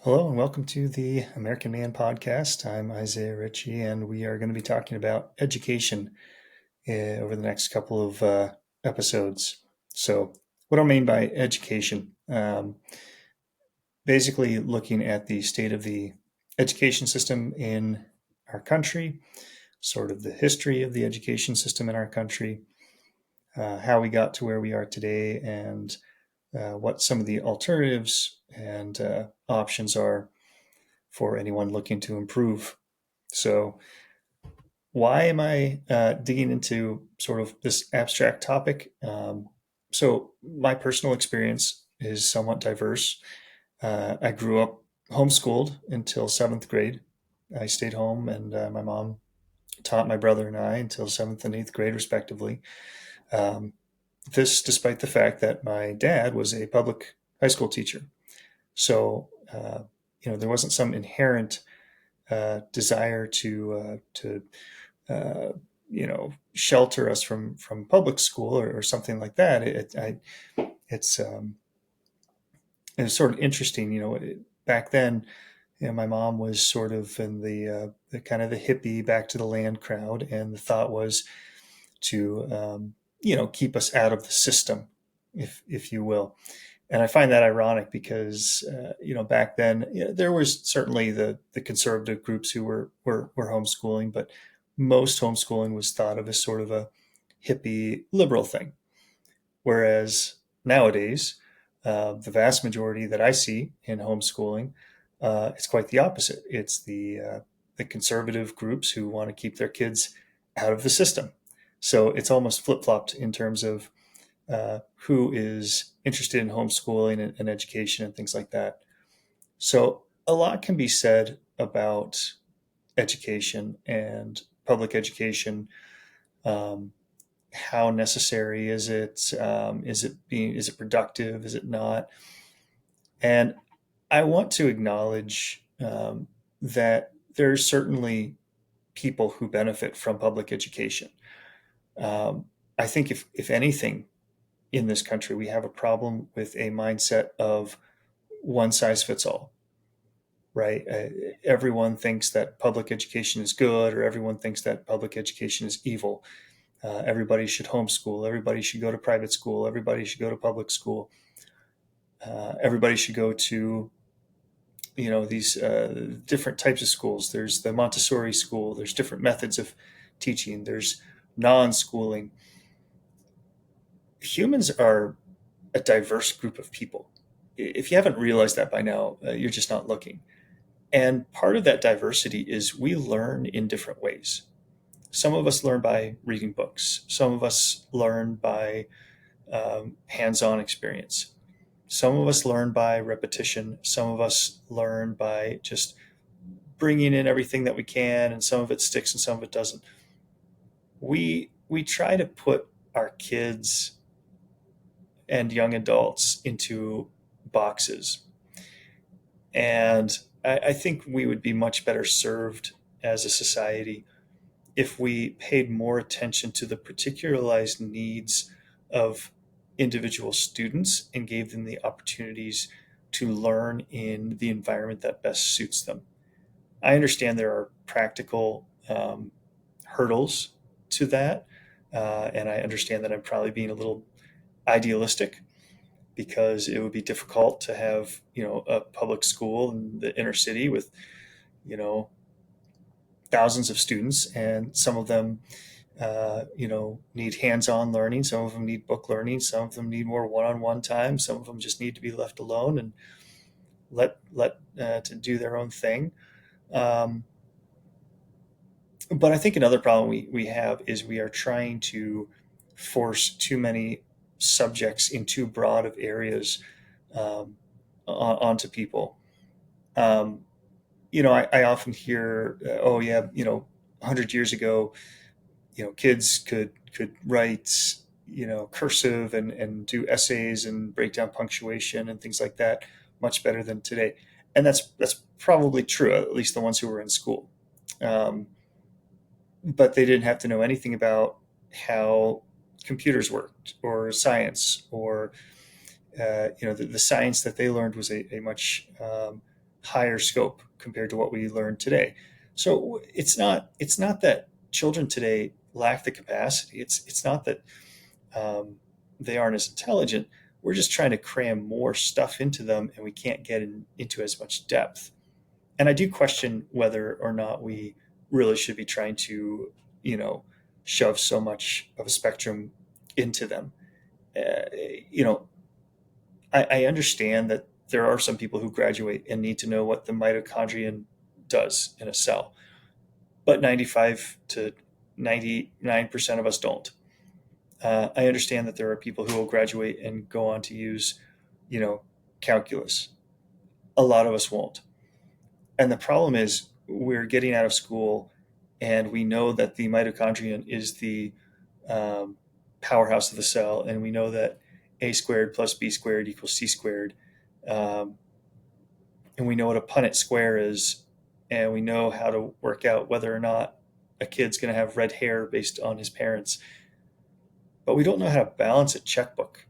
Hello and welcome to the American Man podcast. I'm Isaiah Ritchie, and we are going to be talking about education over the next couple of episodes. So, what do I mean by education? Basically, looking at the state of the education system in our country, sort of the history of the education system in our country, how we got to where we are today, and what some of the alternatives and options are for anyone looking to improve. So, why am I digging into sort of this abstract topic? So, my personal experience is somewhat diverse. I grew up homeschooled until seventh grade. I stayed home, and my mom taught my brother and I until seventh and eighth grade, respectively. Um, this, despite the fact that my dad was a public high school teacher. So, there wasn't some inherent desire to uh, shelter us from public school or something like that. It's it was sort of interesting. Back then, my mom was sort of in the kind of the hippie back to the land crowd, and the thought was to keep us out of the system, if you will. And I find that ironic because back then there was certainly the conservative groups who were homeschooling, but most homeschooling was thought of as sort of a hippie liberal thing. Whereas nowadays, the vast majority that I see in homeschooling, it's quite the opposite. It's the conservative groups who want to keep their kids out of the system. So it's almost flip flopped in terms of who is interested in homeschooling and education and things like that. So a lot can be said about education and public education. Um, how necessary is it? Is it productive? Is it not? And I want to acknowledge that there are certainly people who benefit from public education. Um, I think if anything, in this country, we have a problem with a mindset of one size fits all, right? Everyone thinks that public education is good, or everyone thinks that public education is evil. Everybody should homeschool. Everybody should go to private school. Everybody should go to public school. Everybody should go to these different types of schools. There's the Montessori school. There's different methods of teaching. There's non-schooling. Humans are a diverse group of people. If you haven't realized that by now, you're just not looking. And part of that diversity is we learn in different ways. Some of us learn by reading books. Some of us learn by hands-on experience. Some of us learn by repetition. Some of us learn by just bringing in everything that we can, and some of it sticks and some of it doesn't. We try to put our kids and young adults into boxes. And I think we would be much better served as a society if we paid more attention to the particularized needs of individual students and gave them the opportunities to learn in the environment that best suits them. I understand there are practical hurdles to that, and I understand that I'm probably being a little idealistic because it would be difficult to have a public school in the inner city with you know thousands of students, and some of them need hands-on learning, some of them need book learning, some of them need more one-on-one time, some of them just need to be left alone and let to do their own thing. um, but I think another problem we have is we are trying to force too many subjects in too broad of areas um, onto people. Um, I often hear, oh yeah, 100 years ago, kids could write, cursive and do essays and break down punctuation and things like that much better than today. And that's probably true, at least the ones who were in school. Um, but they didn't have to know anything about how computers worked or science or the science that they learned was a much higher scope compared to what we learn today. So it's not that children today lack the capacity. It's not that um, they aren't as intelligent. We're just trying to cram more stuff into them, and we can't get into as much depth. And I do question whether or not we really should be trying to, you know, shove so much of a spectrum into them. Uh, you know, I understand that there are some people who graduate and need to know what the mitochondrion does in a cell, but 95 to 99% of us don't. I understand that there are people who will graduate and go on to use, you know, calculus. A lot of us won't. And the problem is we're getting out of school and we know that the mitochondrion is the um, powerhouse of the cell, and we know that a squared plus b squared equals c squared. Um, and we know what a Punnett square is, and we know how to work out whether or not a kid's going to have red hair based on his parents. But we don't know how to balance a checkbook.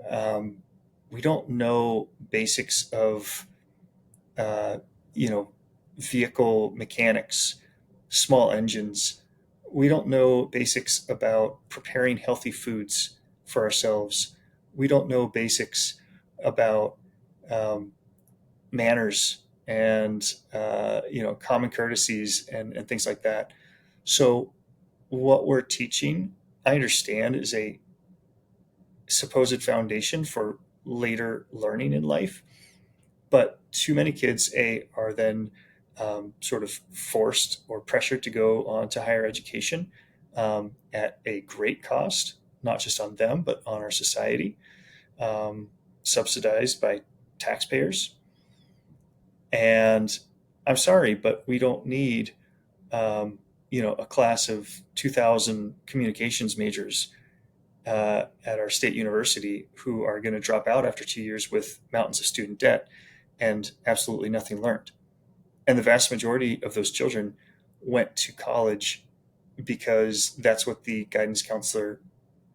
Um, we don't know basics of uh, you know, vehicle mechanics, small engines. We don't know basics about preparing healthy foods for ourselves. We don't know basics about um, manners and common courtesies and things like that. So what we're teaching, I understand, is a supposed foundation for later learning in life, but too many kids are then sort of forced or pressured to go on to higher education at a great cost, not just on them but on our society, um, subsidized by taxpayers. And I'm sorry, but we don't need a class of 2,000 communications majors at our state university who are going to drop out after 2 years with mountains of student debt and absolutely nothing learned. And the vast majority of those children went to college because that's what the guidance counselor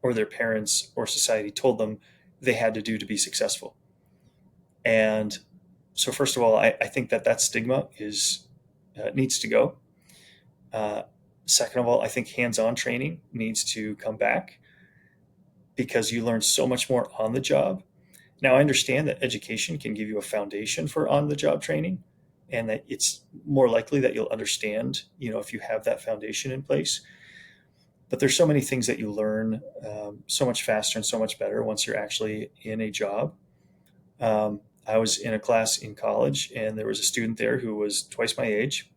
or their parents or society told them they had to do to be successful. And so, first of all, I think that stigma is needs to go. Uh, Second of all, I think hands-on training needs to come back because you learn so much more on the job. Now, I understand that education can give you a foundation for on the job training, and that it's more likely that you'll understand, if you have that foundation in place. But there's so many things that you learn so much faster and so much better once you're actually in a job. I was in a class in college, and there was a student there who was twice my age.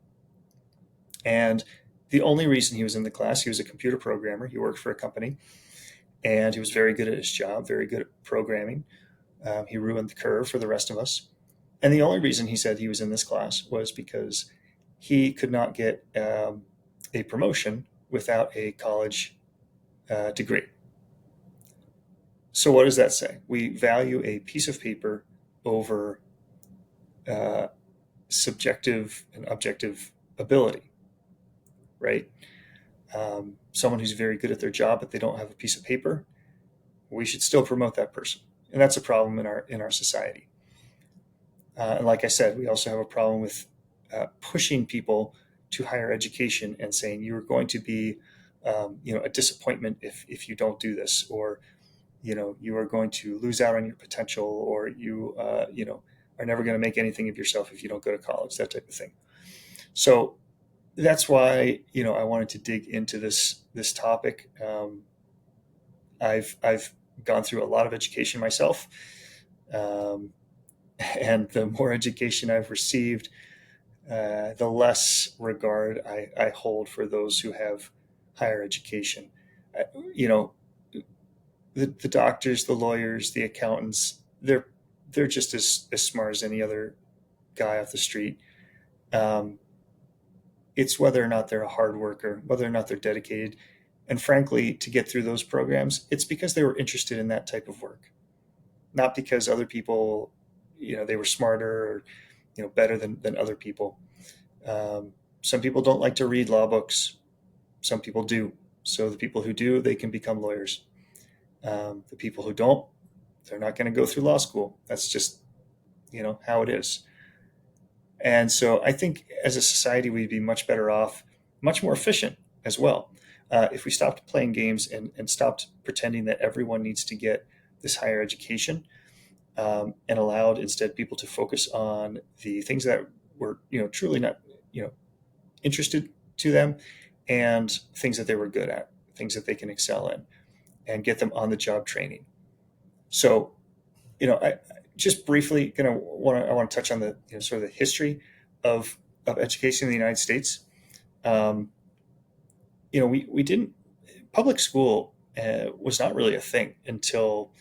And the only reason he was in the class, he was a computer programmer. He worked for a company, and he was very good at his job, very good at programming. He ruined the curve for the rest of us. And the only reason he said he was in this class was because he could not get a promotion without a college degree. So, what does that say? We value a piece of paper over uh, subjective and objective ability, right? Someone who's very good at their job, but they don't have a piece of paper, we should still promote that person. And that's a problem in our society. And like I said, we also have a problem with pushing people to higher education and saying you're going to be, a disappointment if you don't do this, or you are going to lose out on your potential, or you are never going to make anything of yourself if you don't go to college, that type of thing. So that's why I wanted to dig into this topic. I've gone through a lot of education myself. Um, and the more education I've received, the less regard I hold for those who have higher education. Uh, you know, the doctors, the lawyers, the accountants, they're just as smart as any other guy off the street. Um, it's whether or not they're a hard worker, whether or not they're dedicated. And frankly, to get through those programs, it's because they were interested in that type of work, not because other people, they were smarter or, better than other people. Some people don't like to read law books. Some people do. So the people who do, they can become lawyers. The people who don't, they're not going to go through law school. That's just, how it is. And so I think as a society, we'd be much better off, much more efficient as well, if we stopped playing games and stopped pretending that everyone needs to get this higher education, and allowed instead people to focus on the things that were, truly not, you know, interested to them, and things that they were good at, things that they can excel in, and get them on the job training. So, I just briefly I want to touch on the, sort of the history of education in the United States. Um, we didn't public school was not really a thing until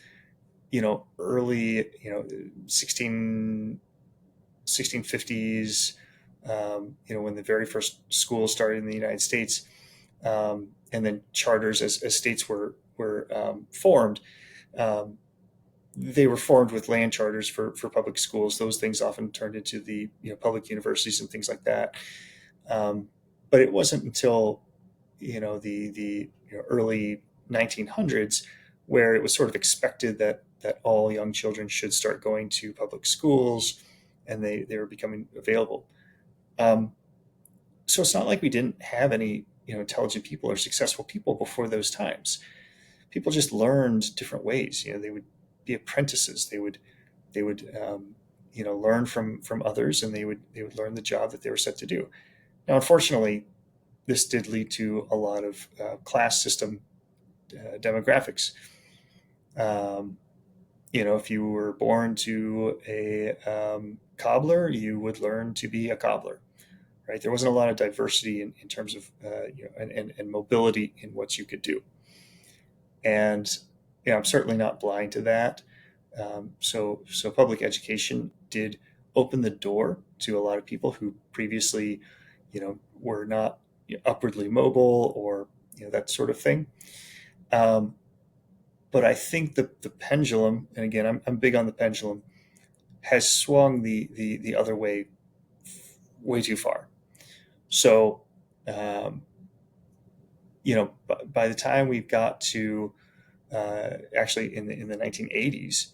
early 1650s, when the very first schools started in the United States, and then charters as states were formed. Um, they were formed with land charters for public schools. Those things often turned into the public universities and things like that. Um, but it wasn't until the early 1900s where it was sort of expected that all young children should start going to public schools, and they were becoming available. Um, so it's not like we didn't have any intelligent people or successful people before those times. People just learned different ways. They would be apprentices. They would learn from others, and they would learn the job that they were set to do. Now, unfortunately, this did lead to a lot of class system demographics. Um, if you were born to a cobbler, you would learn to be a cobbler, right? There wasn't a lot of diversity in terms of and mobility in what you could do. And I'm certainly not blind to that. So public education did open the door to a lot of people who previously, were not upwardly mobile, or that sort of thing. Um, but I think the pendulum, and again, I'm big on the pendulum, has swung the other way too far. So, um, by the time we've got to actually in the 1980s,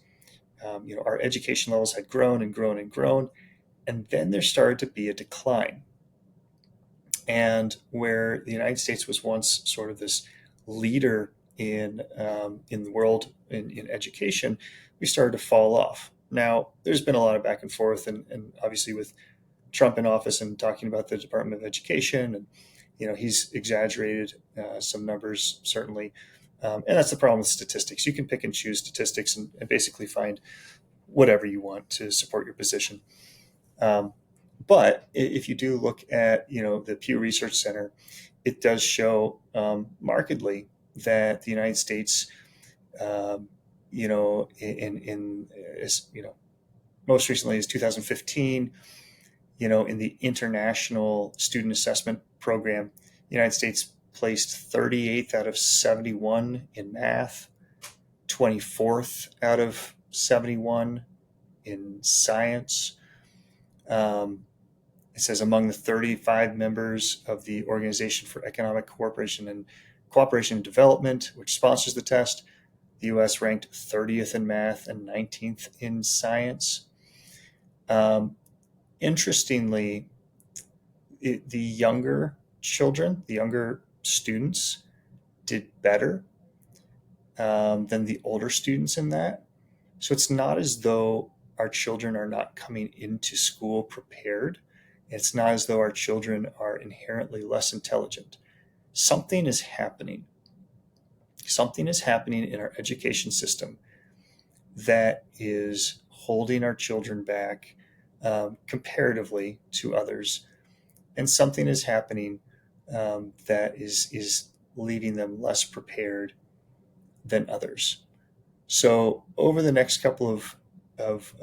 our education levels had grown and grown and grown, and then there started to be a decline. And where the United States was once sort of this leader in the world in education, we started to fall off. Now, there's been a lot of back and forth, and obviously with Trump in office and talking about the Department of Education, and he's exaggerated some numbers certainly, and that's the problem with statistics. You can pick and choose statistics and basically find whatever you want to support your position. Um, but if you do look at the Pew Research Center, it does show markedly that the United States, um, in most recently is 2015, in the International Student Assessment Program, the United States placed 38th out of 71 in math, 24th out of 71 in science. It says among the 35 members of the Organization for Economic Cooperation and Development, which sponsors the test, the U.S. ranked 30th in math and 19th in science. Interestingly, the younger children, the younger students, did better than the older students in that. So it's not as though our children are not coming into school prepared. It's not as though our children are inherently less intelligent. Something is happening. Something is happening in our education system that is holding our children back comparatively to others. And something is happening that is leaving them less prepared than others. So over the next couple of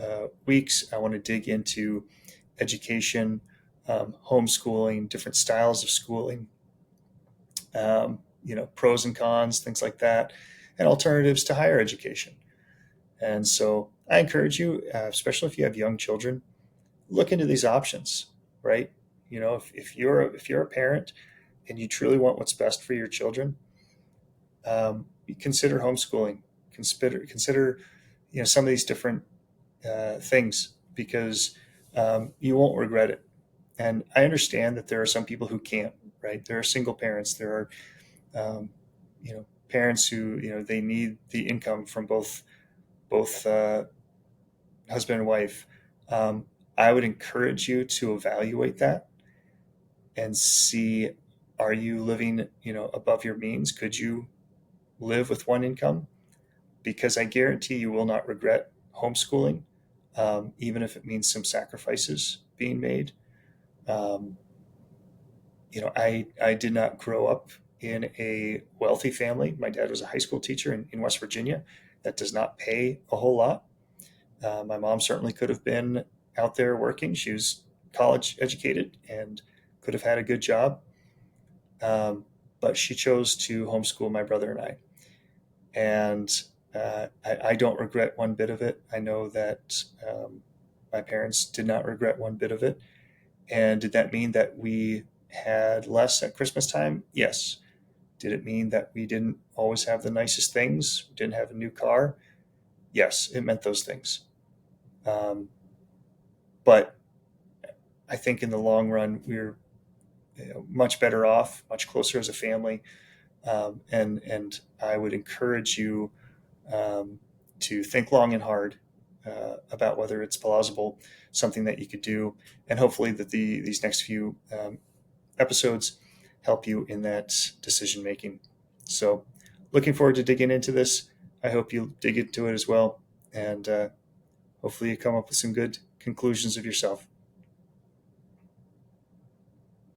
weeks, I want to dig into education, homeschooling, different styles of schooling, pros and cons, things like that, and alternatives to higher education. And so I encourage you, especially if you have young children, look into these options, right? If you're a parent and you truly want what's best for your children, consider homeschooling. Consider some of these different things, because you won't regret it. And I understand that there are some people who can't, right? There are single parents. There are, um, parents who, they need the income from both husband and wife. Um, I would encourage you to evaluate that and see, are you living, above your means? Could you live with one income? Because I guarantee you will not regret homeschooling, even if it means some sacrifices being made. Um, I did not grow up in a wealthy family. My dad was a high school teacher in West Virginia. That does not pay a whole lot. My mom certainly could have been out there working. She was college educated and could have had a good job. Um, but she chose to homeschool my brother and I. And I don't regret one bit of it. I know that my parents did not regret one bit of it. And did that mean that we had less at Christmas time? Yes. Did it mean that we didn't always have the nicest things? Didn't have a new car? Yes, it meant those things. Um, but I think in the long run, we're much better off, much closer as a family. And I would encourage you um, to think long and hard about whether it's plausible, something that you could do, and hopefully that these next few episodes help you in that decision making. So, looking forward to digging into this. I hope you dig into it as well, and hopefully you come up with some good conclusions of yourself.